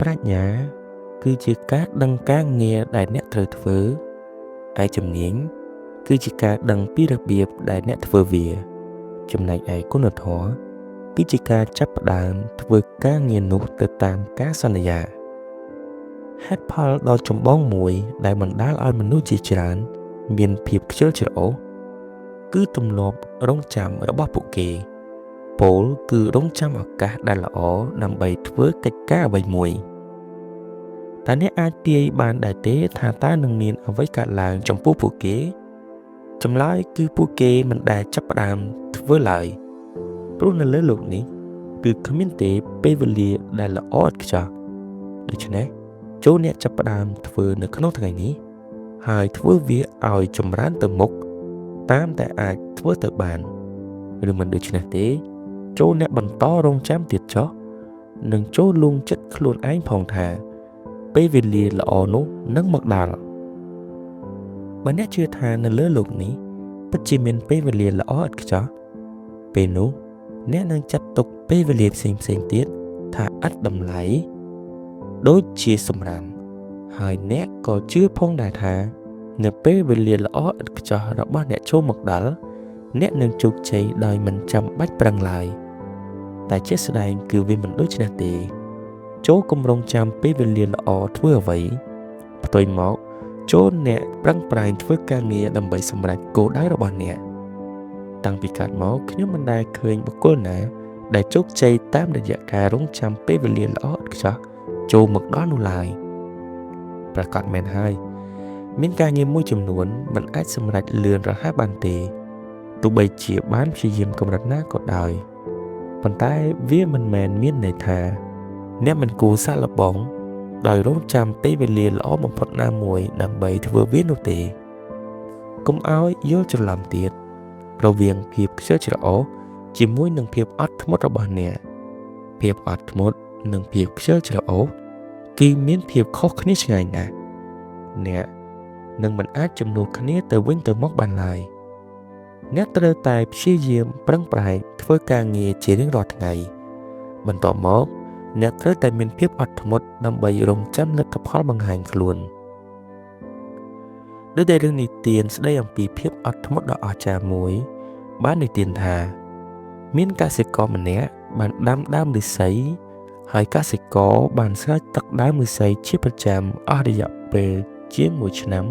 ប្រាជ្ញាគឺជាការដឹងការងារដែលអ្នកត្រូវធ្វើឯជំនាញគឺជាការដឹងពីរបៀបដែលអ្នកធ្វើវាចំណែកឯគុណធម៌គឺជាការចាប់ផ្ដើមធ្វើការងារនោះទៅតាមការសន្យាហេតុផលដ៏ចម្បងមួយដែលបណ្ដាលឲ្យមនុស្សជាច្រើនមានភាពខ្ជិលច្រអូសគឺទម្លាប់រង់ចាំរបស់ពួកគេពោលគឺរង់ចាំឱកាសដែលល្អដើម្បីធ្វើកិច្ចការអ្វីមួយតើអ្នកអាចទាយបានដែរទេថាតើនឹងមានអ្វីកើតឡើងចំពោះពួកគេចម្លើយគឺពួកគេមិនដែលចាប់ផ្ដើមធ្វើឡើយព្រោះនៅលើโลกនេះគឺគ្មានទេពេលវេលាដែលល្អឥតខ្ចោះដូច្នេះចូលអ្នកចាប់ផ្ដើមធ្វើនៅក្នុងថ្ងៃនេះហើយធ្វើវាឲ្យចម្រើនទៅមុខតាមតែអាចធ្វើទៅបានឬមិនដូច្នេះទេចូលអ្នកបន្តរងចាំទៀតចុះនិងចូលលួងចិត្តខ្លួនឯងផងថាពេលវេលាល្អនោះនឹងមកដល់បើអ្នកជឿថានៅលើโลกនេះពិតជាមានពេលវេលាល្អឥតខ្ចោះពេលនោះអ្នកនឹងចាត់ទុកពេលវេលាផ្សេងទៀតថាឥតតម្លៃដូចជាសម្រាមហើយអ្នកក៏ជឿផងដែរថានៅពេលវេលាល្អឥតខ្ចោះរបស់អ្នកចូលមកដល់អ្នកនឹងជោគជ័យដោយមិនចាំបាច់ប្រឹងឡើយតែជាក់ស្ដែងគឺវាមិនដូច្នេះទេចូលគម្រោងចាំពេលវេលាល្អធ្វើអ្វីផ្ទុយមកចូលអ្នកប្រឹងប្រែងធ្វើការងារដើម្បីសម្រេចគោលដៅរបស់អ្នកតាំងពីកើតមកខ្ញុំមិនដែលឃើញបុគ្គលណាដែលជោគជ័យតាមរយៈការរង់ចាំពេលវេលាល្អឥតខ្ចោះចូលមកដល់នោះឡើយប្រកាសមែនហើយមានការងារមួយចំនួនមិនអាចសម្រេចលឿនរហ័សបានទេទោះបីជាបានព្យាយាមកម្រិតណាក៏ដោយប៉ុន្តែវាមិនមែនមានន័យថាអ្នកមិនគួរសាកល្បងដោយរង់ចាំពេលវេលាល្អបំផុតណាមួយដើម្បីធ្វើវានោះទេកុំឲ្យយល់ច្រឡំទៀតរវាងភាពខ្ជិលច្រអូសជាមួយនឹងភាពអត់ធ្មត់របស់អ្នកភាពអត់ធ្មត់និងភាពខ្ជិលច្រអូសគឺមានភាពខុសគ្នាឆ្ងាយណាស់អ្នកនឹងមិនអាចជំនួសគ្នាទៅវិញទៅមកបានឡើយអ្នកត្រូវតែព្យាយាមប្រឹងប្រែងធ្វើការងារជារៀងរាល់ថ្ងៃបន្ទាប់មកអ្នកត្រូវតែមានភាពអត់ធ្មត់ដើម្បីរង់ចាំលទ្ធផលបង្ហាញខ្លួនដូចដែលរឿងនិទានស្ដីអំពីភាពអត់ធ្មត់ដ៏អស្ចារ្យមួយបាននិទានថាមានកសិករម្នាក់បានដាំដើមឫស្សីហើយកសិករបានស្រោចទឹកដើមឫស្សីជាប្រចាំអស់រយៈពេលជាង1ឆ្នាំ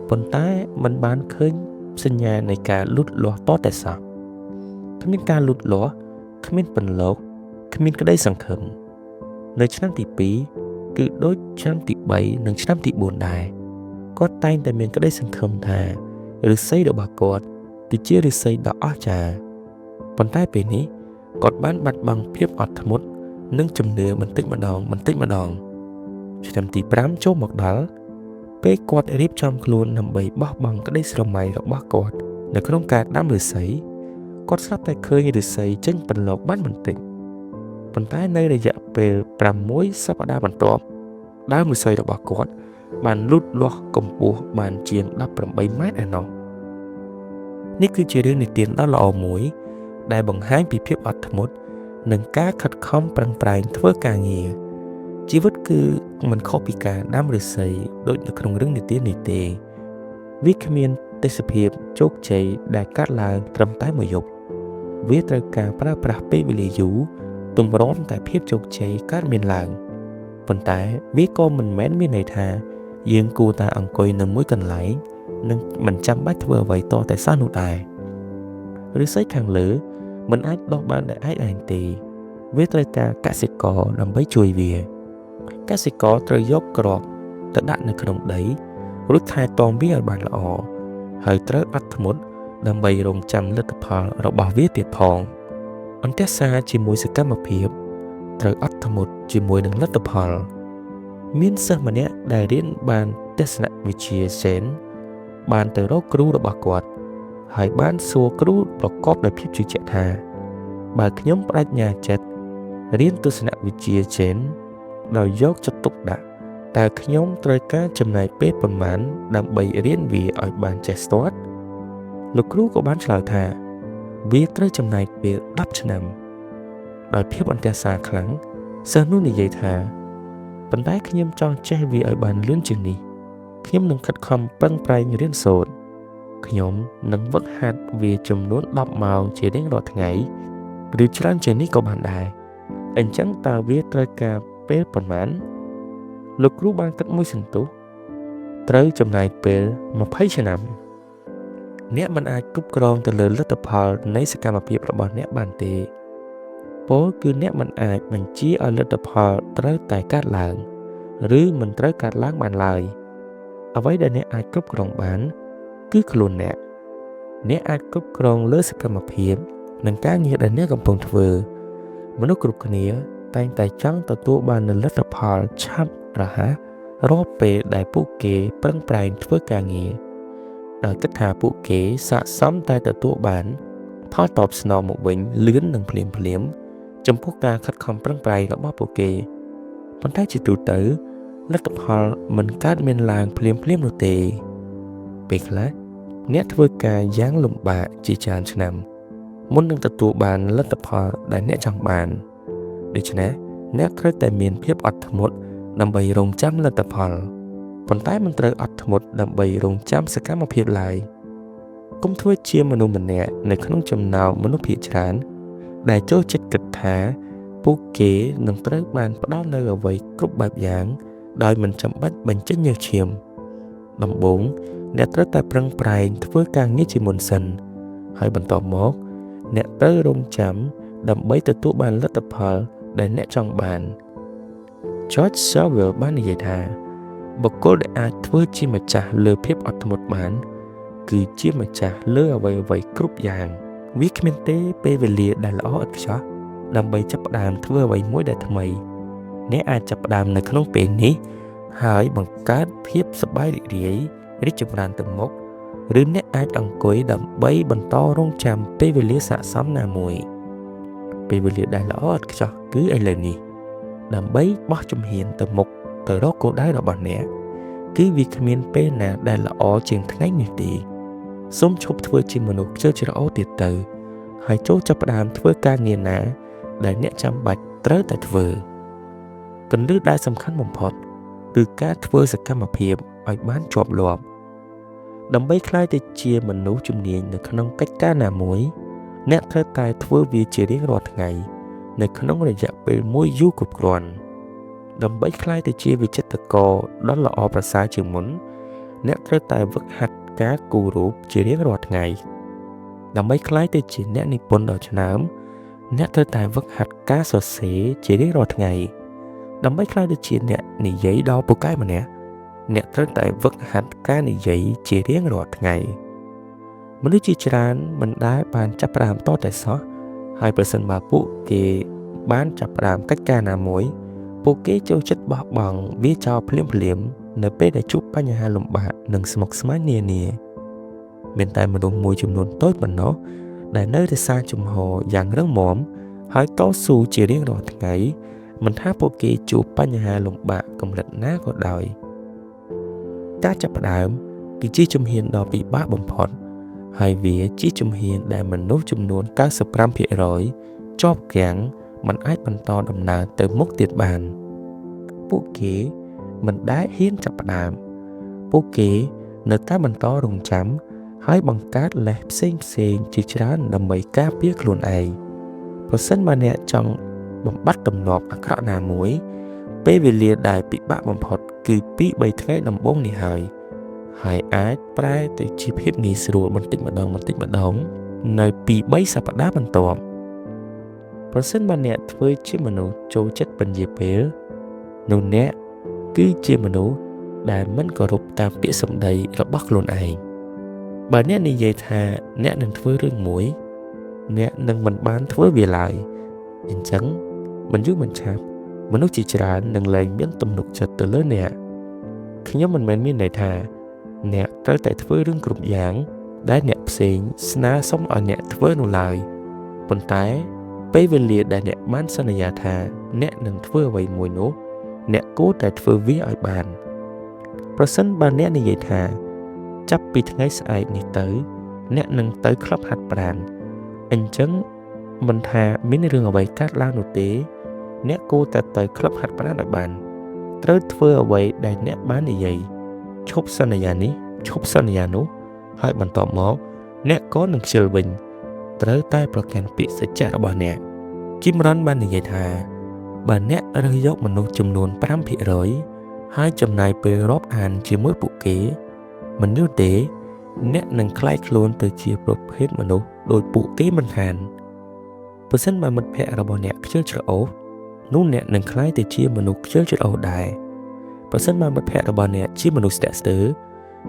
ប៉ុន្តែមិនបានឃើញសញ្ញានៃការលូតលាស់តតែសោះគ្មានការលូតលាស់គ្មានពន្លកគ្មានក្តីសង្ឃឹមនៅឆ្នាំទី2គឺដូចឆ្នាំទី3និងឆ្នាំទី4ដែរគាត់តែងតែមានក្តីសង្ឃឹមថាឫស្សីរបស់គាត់គឺជាឫស្សីដ៏អស្ចារ្យប៉ុន្តែពេលនេះគាត់បានបាត់បង់ភាពអត់ធ្មត់និងជំនឿបន្តិចម្ដងឆ្នាំទី5ចូលមកដល់ពេលគាត់រៀបចំខ្លួនដើម្បីបោះបង់ក្តីស្រមៃរបស់គាត់នៅក្នុងការដាំឫស្សីគាត់ស្រាប់តែឃើញឫស្សីចេញពន្លកបានបន្តិចប៉ុន្តែនៅរយៈពេល6សប្តាហ៍បន្ទាប់ដើមឫស្សីរបស់គាត់បានលូតលាស់កម្ពស់បានជាង18ម៉ែត្រឯណោះនេះគឺជារឿងនិទានដ៏ល្អមួយដែលបង្ហាញពីភាពអត់ធ្មត់និងការខិតខំប្រឹងប្រែងធ្វើការងារជីវិតគឺមិនខុសពីការដាំឫស្សីដូចនៅក្នុងរឿងនិទាននេះទេវាគ្មានទេសភាពជោគជ័យដែលកើតឡើងត្រឹមតែមួយយប់វាត្រូវការប្រើប្រាស់ពេលវេលាយូរទម្រាំតែភាពជោគជ័យកើតមានឡើងប៉ុន្តែវាក៏មិនមែនមានន័យថាយើងគួរតែអង្គុយនៅមួយកន្លែងនិងមិនចាំបាច់ធ្វើអ្វីតតែសោះនោះដែរឫស្សីខាងលើមិនអាចដុះបានដោយឯងទេវាត្រូវការកសិករដើម្បីជួយវាកសិករត្រូវយកគ្រាប់ទៅដាក់នៅក្នុងដីរួចថែទាំវាឲ្យបានល្អហើយត្រូវអត់ធ្មត់ដើម្បីរង់ចាំលទ្ធផលរបស់វាទៀតផងអន្ទះសារជាមួយសកម្មភាពត្រូវអត់ធ្មត់ជាមួយនឹងលទ្ធផលមានសិស្សម្នាក់ដែលរៀនបានទស្សនវិជ្ជាសេនបានទៅរកគ្រូរបស់គាត់ហើយបានសួរគ្រូប្រកបដោយភាពជឿជាក់ថាបើខ្ញុំបដិញ្ញាចិត្តរៀនទស្សនវិជ្ជាសេនដោយយកចិត្តទុកដាក់តើខ្ញុំត្រូវការចំណាយពេលប៉ុន្មានដើម្បីរៀនវាឲ្យបានចេះស្ទាត់លោកគ្រូក៏បានឆ្លើយថាវាត្រូវចំណាយពេល10ឆ្នាំដោយភាពអន្ទះសារខ្លាំងសិស្សនោះនិយាយថា ប៉ុន្តែខ្ញុំចង់ចេះវាឲ្យបានលឿនជាងនេះខ្ញុំនឹងខិតខំប្រឹងប្រែងរៀនសូត្រខ្ញុំនឹងវឹកហាត់វាចំនួន10ម៉ោងជារៀងរាល់ថ្ងៃឬច្រើនជាងនេះក៏បានដែរអញ្ចឹងតើវាត្រូវការពេលប៉ុន្មានលោកគ្រូបានគិតមួយសន្ទុះត្រូវចំណាយពេល20ឆ្នាំអ្នកមិនអាចគ្រប់គ្រងទៅលើលទ្ធផលនៃសកម្មភាពរបស់អ្នកបានទេពោលគឺអ្នកមិនអាចបញ្ជាឲ្យលទ្ធផលត្រូវតែកើតឡើងឬមិនត្រូវកើតឡើងបានឡើយអ្វីដែលអ្នកអាចគ្រប់គ្រងបានគឺខ្លួនអ្នកអាចគ្រប់គ្រងលើសកម្មភាពនិងការងារដែលអ្នកកំពុងធ្វើមនុស្សគ្រប់គ្នាតែងតែចង់ទទួលបាននូវលទ្ធផលឆាប់រហ័សរាល់ពេលដែលពួកគេប្រឹងប្រែងធ្វើការងារដោយគិតថាពួកគេស័ក្តិសមតែទទួលបានផលតបស្នងមកវិញលឿននិងភ្លាមចំពោះការខិតខំប្រឹងប្រែងរបស់ពួកគេប៉ុន្តែជាទូទៅលទ្ធផលមិនកើតមានឡើងភ្លាមនោះទេពេលខ្លះអ្នកធ្វើការយ៉ាងលំបាកជាច្រើនឆ្នាំមុននឹងទទួលបានលទ្ធផលដែលអ្នកចង់បានដូច្នេះអ្នកត្រូវតែមានភាពអត់ធ្មត់ដើម្បីរង់ចាំលទ្ធផលប៉ុន្តែមិនត្រូវអត់ធ្មត់ដើម្បីរង់ចាំសកម្មភាពឡើយកុំធ្វើជាមនុស្សម្នាក់នៅក្នុងចំណោមមនុស្សភាគច្រើនដែលចូលចិត្តគិតថាពួកគេនឹងត្រូវបានផ្ដល់នូវអ្វីគ្រប់បែបយ៉ាងដោយមិនចាំបាច់បញ្ចេញញើសឈាមដំបូងអ្នកត្រូវតែប្រឹងប្រែងធ្វើការងារជាមុនសិនហើយបន្ទាប់មកអ្នកត្រូវរង់ចាំដើម្បីទទួលបានលទ្ធផលដែលអ្នកចង់បាន George Orwell បាននិយាយថាបុគ្គលដែលអាចធ្វើជាម្ចាស់លើភាពអត់ធ្មត់បានគឺជាម្ចាស់លើអ្វីគ្រប់យ៉ាងវាគ្មានទេពេលវេលាដែលល្អឥតខ្ចោះដើម្បីចាប់ផ្ដើមធ្វើអ្វីមួយដែលថ្មីអ្នកអាចចាប់ផ្ដើមនៅក្នុងពេលនេះហើយបង្កើតភាពសប្បាយរីករាយរីកចម្រើនទៅមុខឬអ្នកអាចអង្គុយដើម្បីបន្តរង់ចាំពេលវេលាស័ក្តិសមណាមួយពេលវេលាដែលល្អឥតខ្ចោះគឺឥឡូវនេះដើម្បីបោះជំហានទៅមុខទៅរកគោលដៅរបស់អ្នកគឺវាគ្មានពេលណាដែលល្អជាងថ្ងៃនេះទេសូមឈប់ធ្វើជាមនុស្សខ្ជិលច្រអូសទៀតទៅហើយចូលចាប់ផ្ដើមធ្វើការងារណាដែលអ្នកចាំបាច់ត្រូវតែធ្វើគន្លឹះដែលសំខាន់បំផុតគឺការធ្វើសកម្មភាពឲ្យបានជាប់លាប់ដើម្បីក្លាយទៅជាមនុស្សជំនាញនៅក្នុងកិច្ចការណាមួយអ្នកត្រូវតែធ្វើវាជារៀងរាល់ថ្ងៃនៅក្នុងរយៈពេលមួយយូរគ្រប់គ្រាន់ដើម្បីក្លាយទៅជាវិចិត្រករដ៏ល្អប្រសើរជាងមុនអ្នកត្រូវតែហ្វឹកហាត់ការគូររូបជារៀងរាល់ថ្ងៃដើម្បីក្លាយទៅជាអ្នកនិពន្ធដ៏ឆ្នើមអ្នកត្រូវតែហ្វឹកហាត់ការសរសេរជារៀងរាល់ថ្ងៃដើម្បីក្លាយទៅជាអ្នកនិយាយដ៏ពូកែម្នាក់អ្នកត្រូវតែហ្វឹកហាត់ការនិយាយជារៀងរាល់ថ្ងៃមនុស្សជាច្រើនមិនដែលបានចាប់ផ្ដើមតតែសោះហើយប្រសិនបើពួកគេបានចាប់ផ្ដើមកិច្ចការណាមួយពួកគេចូលចិត្តបោះបង់វាចោលភ្លាមនៅពេលដែលជួបបញ្ហាលំបាកនិងស្មុគស្មាញនានាមានតែមនុស្សមួយចំនួនតូចប៉ុណ្ណោះដែលនៅរក្សាជំហរយ៉ាងរឹងមាំហើយតស៊ូជារៀងរាល់ថ្ងៃមិនថាពួកគេជួបបញ្ហាលំបាកកម្រិតណាក៏ដោយការចាប់ផ្ដើមគឺជាជំហានដ៏ពិបាកបំផុតហើយវាជាជំហានដែលមនុស្សចំនួន 95% ជាប់គាំងមិនអាចបន្តដំណើរទៅមុខទៀតបានពួកគេមិនដែលហ៊ានចាប់ផ្ដើមពួកគេនៅតែបន្តរង់ចាំហើយបង្កើតលេសផ្សេងជាច្រើនដើម្បីការពារខ្លួនឯងប្រសិនបើអ្នកចង់បំបត្តិទម្លាប់អាក្រក់ណាមួយពេលវេលាដែលពិបាកបំផុតគឺ 2-3 ថ្ងៃដំបូងនេះហើយអាចប្រែទៅជាភាពងាយស្រួលបន្តិចម្ដងនៅ 2-3 សប្តាហ៍បន្ទាប់ប្រសិនបើអ្នកធ្វើជាមនុស្សចូលចិត្តពន្យាពេលនោះអ្នកគឺជាមនុស្សដែលមិនគោរពតាមពាក្យសម្ដីរបស់ខ្លួនឯងបើអ្នកនិយាយថាអ្នកនឹងធ្វើរឿងមួយអ្នកនឹងមិនបានធ្វើវាឡើយអញ្ចឹងមិនយូរមិនឆាប់មនុស្សជាច្រើននឹងលែងមានទំនុកចិត្តទៅលើអ្នកខ្ញុំមិនមែនមានន័យថាអ្នកត្រូវតែធ្វើរឿងគ្រប់យ៉ាងដែលអ្នកផ្សេងស្នើសុំឲ្យអ្នកធ្វើនោះឡើយប៉ុន្តែពេលវេលាដែលអ្នកបានសន្យាថាអ្នកនឹងធ្វើអ្វីមួយនោះអ្នកគួរតែធ្វើវាឲ្យបានប្រសិនបើអ្នកនិយាយថាចាប់ពីថ្ងៃស្អែកនេះទៅអ្នកនឹងទៅក្លឹបហាត់ប្រាណអញ្ចឹងមិនថាមានរឿងអ្វីកើតឡើងនោះទេអ្នកគួរតែទៅក្លឹបហាត់ប្រាណឲ្យបាន ត្រូវធ្វើអ្វីដែលអ្នកបាននិយាយឈប់សន្យានេះឈប់សន្យានោះហើយបន្ទាប់មកអ្នកក៏នឹងខ្ជិលវិញត្រូវតែប្រកាន់ពាក្យសច្ចៈរបស់អ្នកជីមរ៉ាន់បាននិយាយថាបើអ្នករើសយកមនុស្សចំនួន 5% ហើយចំណាយពេលរាប់អានជាមួយពួកគេមិនយូរទេអ្នកនឹងក្លាយខ្លួនទៅជាប្រភេទមនុស្សដោយពួកគេមិនខានបើសិនបើមិត្តភក្តិរបស់អ្នកខ្ជិលច្រអូសនោះអ្នកនឹងក្លាយទៅជាមនុស្សខ្ជិលច្រអូសដែរបើសិនបើមិត្តភក្តិរបស់អ្នកជាមនុស្សស្ទាក់ស្ទើរ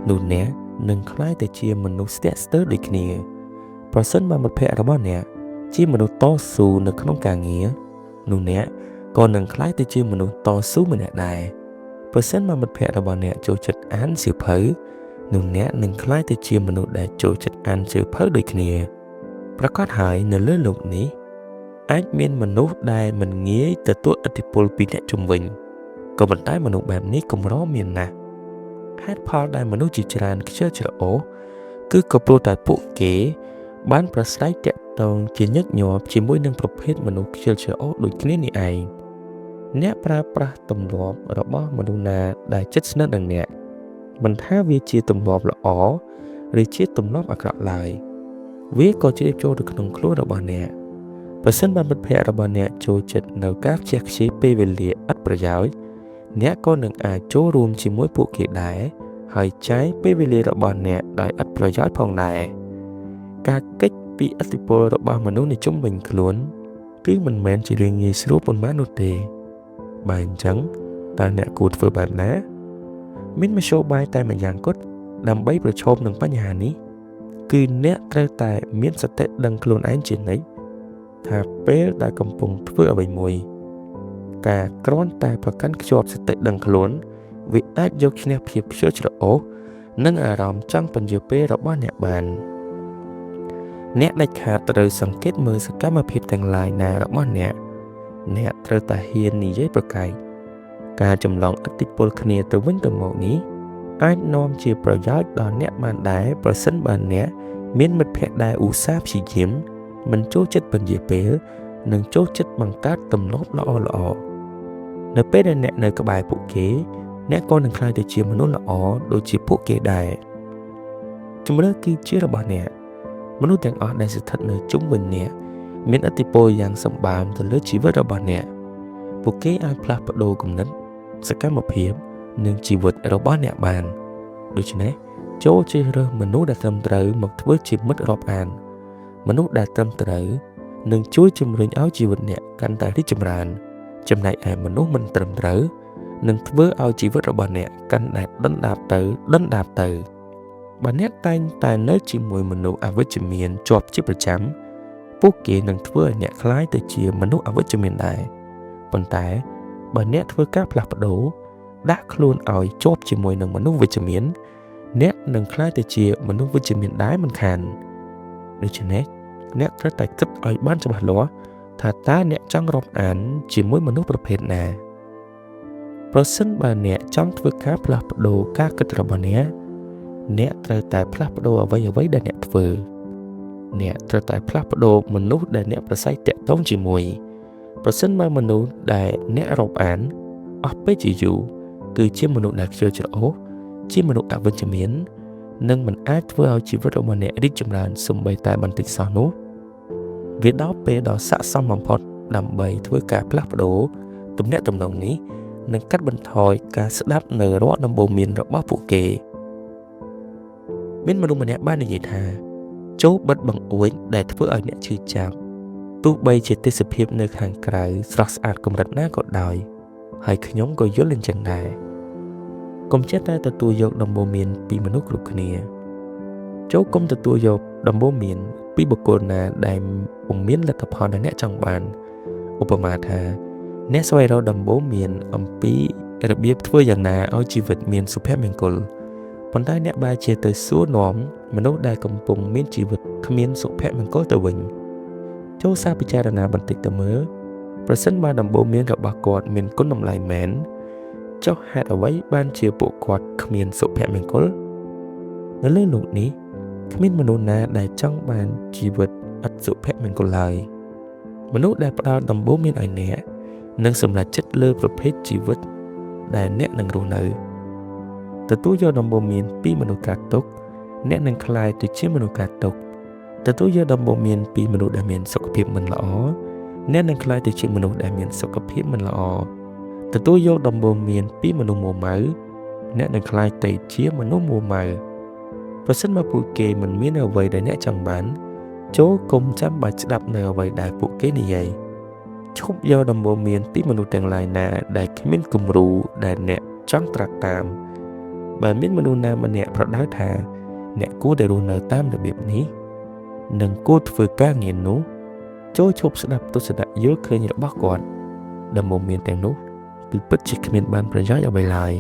នោះអ្នកនឹងក្លាយទៅជាមនុស្សស្ទាក់ស្ទើរដូចគ្នាបើសិនបើមិត្តភក្តិរបស់អ្នកជាមនុស្សតស៊ូនៅក្នុងការងារនោះអ្នកក៏នឹងក្លាយទៅជាមនុស្សតស៊ូម្នាក់ដែរបើសិនបើមិត្តភក្តិរបស់អ្នកចូលចិត្តអានសៀវភៅនោះអ្នកនឹងក្លាយទៅជាមនុស្សដែលចូលចិត្តអានសៀវភៅដូចគ្នាប្រកាសហើយនៅលើโลกនេះអាចមានមនុស្សដែលមិនងាយទទួលឥទ្ធិពលពីអ្នកជុំវិញក៏ប៉ុន្តែមនុស្សបែបនេះកម្រមានណាស់ហេតុផលដែលមនុស្សជាច្រើនខ្ជិលច្រអូសគឺក៏ព្រោះតែពួកគេបានប្រស្រ័យតាក់ទងជាញឹកញាប់ជាមួយនឹងប្រភេទមនុស្សខ្ជិលច្រអូសដូចគ្នានេះឯងអ្នកប្រើប្រាស់ទម្លាប់របស់មនុស្សណាដែលជិតស្និទ្ធនឹងអ្នកមិនថាវាជាទម្លាប់ល្អឬជាទម្លាប់អាក្រក់ឡើយវាក៏ជ្រាបចូលទៅក្នុងខ្លួនរបស់អ្នកបើសិនបើមិត្តភក្តិរបស់អ្នកចូលចិត្តនៅការខ្ជះខ្ជាយពេលវេលាឥតប្រយោជន៍អ្នកក៏នឹងអាចចូលរួមជាមួយពួកគេដែរហើយចែកពេលវេលារបស់អ្នកដោយឥតប្រយោជន៍ផងដែរការគេចពីឥទ្ធិពលរបស់មនុស្សនៅជុំវិញខ្លួនគឺមិនមែនជារឿងងាយស្រួលប៉ុន្មាននោះទេបើអញ្ចឹងតើអ្នកគួរធ្វើបែបណាមានមធ្យោបាយតែម្យ៉ាងគត់ដើម្បីប្រឈមនឹងបញ្ហានេះគឺអ្នកត្រូវតែមានសតិដឹងខ្លួនឯងជានិច្ចថាពេលដែលកំពុងធ្វើអ្វីមួយការគ្រាន់តែប្រកាន់ខ្ជាប់សតិដឹងខ្លួនវាអាចយកឈ្នះភាពខ្ជិលច្រអូសនិងអារម្មណ៍ចង់ពន្យាពេលរបស់អ្នកបានអ្នកដាច់ខាតត្រូវសង្កេតមើលសកម្មភាពទាំងឡាយណារបស់អ្នកត្រូវតែហ៊ាននិយាយប្រកែកការចម្លងឥទ្ធិពលគ្នាទៅវិញទៅមកនេះអាចនាំជាប្រយោជន៍ដល់អ្នកបានដែរប្រសិនបើអ្នកមានមិត្តភក្តិដែលឧស្សាហ៍ព្យាយាមមិនចូលចិត្តពន្យាពេលនិងចូលចិត្តបង្កើតទម្លាប់ល្អៗនៅពេលដែលអ្នកនៅក្បែរពួកគេអ្នកក៏នឹងក្លាយទៅជាមនុស្សល្អដូចជាពួកគេដែរជំរឿគឺជារបស់អ្នកមនុស្សទាំងអស់ដែលស្ថិតនៅជុំវិញអ្នកមានឥទ្ធិពលយ៉ាងសម្បើមទៅលើជីវិតរបស់អ្នកពួកគេអាចផ្លាស់ប្ដូរគំនិតសកម្មភាពនិងជីវិតរបស់អ្នកបានដូច្នេះចូលជ្រើសរើសមនុស្សដែលត្រឹមត្រូវមកធ្វើជាមិត្តរាប់អានមនុស្សដែលត្រឹមត្រូវនឹងជួយជំរុញឲ្យជីវិតអ្នកកាន់តែរីកចម្រើនចំណែកឯមនុស្សមិនត្រឹមត្រូវនឹងធ្វើឲ្យជីវិតរបស់អ្នកកាន់តែដុនដាបទៅបើអ្នកតែងតែនៅជាមួយមនុស្សអវិជ្ជមានជាប់ជាប្រចាំពួកគេនឹងធ្វើឲ្យអ្នកក្លាយទៅជាមនុស្សអវិជ្ជមានដែរប៉ុន្តែបើអ្នកធ្វើការផ្លាស់ប្ដូរដាក់ខ្លួនឲ្យជាប់ជាមួយនឹងមនុស្សវិជ្ជមានអ្នកនឹងក្លាយទៅជាមនុស្សវិជ្ជមានដែរមិនខានដូច្នេះអ្នកត្រូវតែគិតឲ្យបានច្បាស់លាស់ថាតើអ្នកចង់រាប់អានជាមួយមនុស្សប្រភេទណាប្រសិនបើអ្នកចង់ធ្វើការផ្លាស់ប្ដូរការគិតរបស់អ្នកត្រូវតែផ្លាស់ប្ដូរអ្វីដែលអ្នកធ្វើអ្នកត្រូវតែផ្លាស់ប្ដូរមនុស្សដែលអ្នកប្រស័យតាក់ទងជាមួយប្រសិនបើមនុស្សដែលអ្នករាប់អានអស់ពេលជាយូរគឺជាមនុស្សដែលខ្ជិលច្រអូសជាមនុស្សអវិជ្ជមាននិងមិនអាចធ្វើឲ្យជីវិតរបស់អ្នករីកចម្រើនសូម្បីតែបន្តិចសោះនោះវាដល់ពេលដ៏ស័ក្តិសមបំផុតដើម្បីធ្វើការផ្លាស់ប្ដូរទំនាក់ទំនងនេះនិងកាត់បន្ថយការស្ដាប់នៅរាល់ដំបូន្មានរបស់ពួកគេមានមនុស្សម្នាក់បាននិយាយថាចូលបិទបង្អួចដែលធ្វើឲ្យអ្នកឈឺចាប់ទោះបីជាទេសភាពនៅខាងក្រៅស្រស់ស្អាតកម្រិតណាក៏ដោយហើយខ្ញុំក៏យល់អញ្ចឹងដែរកុំចេះតែទទួលយកដំបូន្មានពីមនុស្សគ្រប់គ្នាចូលកុំទទួលយកដំបូន្មានពីបុគ្គលណាដែលពុំមានលទ្ធផលដែលអ្នកចង់បានឧបមាថាអ្នកស្វែងរកដំបូន្មានអំពីរបៀបធ្វើយ៉ាងណាឲ្យជីវិតមានសុភមង្គលប៉ុន្តែអ្នកបែរជាទៅសួរនាំមនុស្សដែលកំពុងមានជីវិតគ្មានសុភមង្គលទៅវិញចូលសាពិចារណាបន្តិចទៅមើលប្រសិនបើដំបូន្មានរបស់គាត់មានគុណតម្លៃមែនចុះហេតុអ្វីបានជាពួកគាត់គ្មានសុភមង្គលនៅលើโลกនេះគ្មានមនុស្សណាដែលចង់បានជីវិតឥតសុភមង្គលឡើយមនុស្សដែលផ្ដល់ដំបូន្មានឲ្យអ្នកនឹងសម្រេចចិត្តលើប្រភេទជីវិត ដែលអ្នកនឹងរស់នៅទទួលយកដំបូន្មានពីមនុស្សកើតទុក្ខអ្នកនឹងក្លាយទៅជាមនុស្សកើតទុក្ខទទួលយកដំបូន្មានពីមនុស្សដែលមានសុខភាពមិនល្អអ្នកនឹងក្លាយទៅជាមនុស្សដែលមានសុខភាពមិនល្អទទួលយកដំបូន្មានពីមនុស្សមួម៉ៅអ្នកនឹងក្លាយទៅជាមនុស្សមួម៉ៅប្រសិនបើពួកគេមិនមានអ្វីដែលអ្នកចង់បានចូលគុំចាំបាច់ស្ដាប់នៅអ្វីដែលពួកគេនិយាយឈប់យកដំបូន្មានពីមនុស្សទាំងឡាយណាដែលគ្មានគំរូដែលអ្នកចង់ត្រាស់តាមបើមានមនុស្សណាម្នាក់ប្រដៅថាអ្នកគួរតែរស់នៅតាមរបៀបនេះនិងគួរធ្វើការងារនោះចូលឈប់ស្ដាប់ទស្សនៈយល់ឃើញរបស់គាត់ដំបូន្មានទាំងនោះគឺពិតជាគ្មានបានប្រយោជន៍អ្វីឡើយ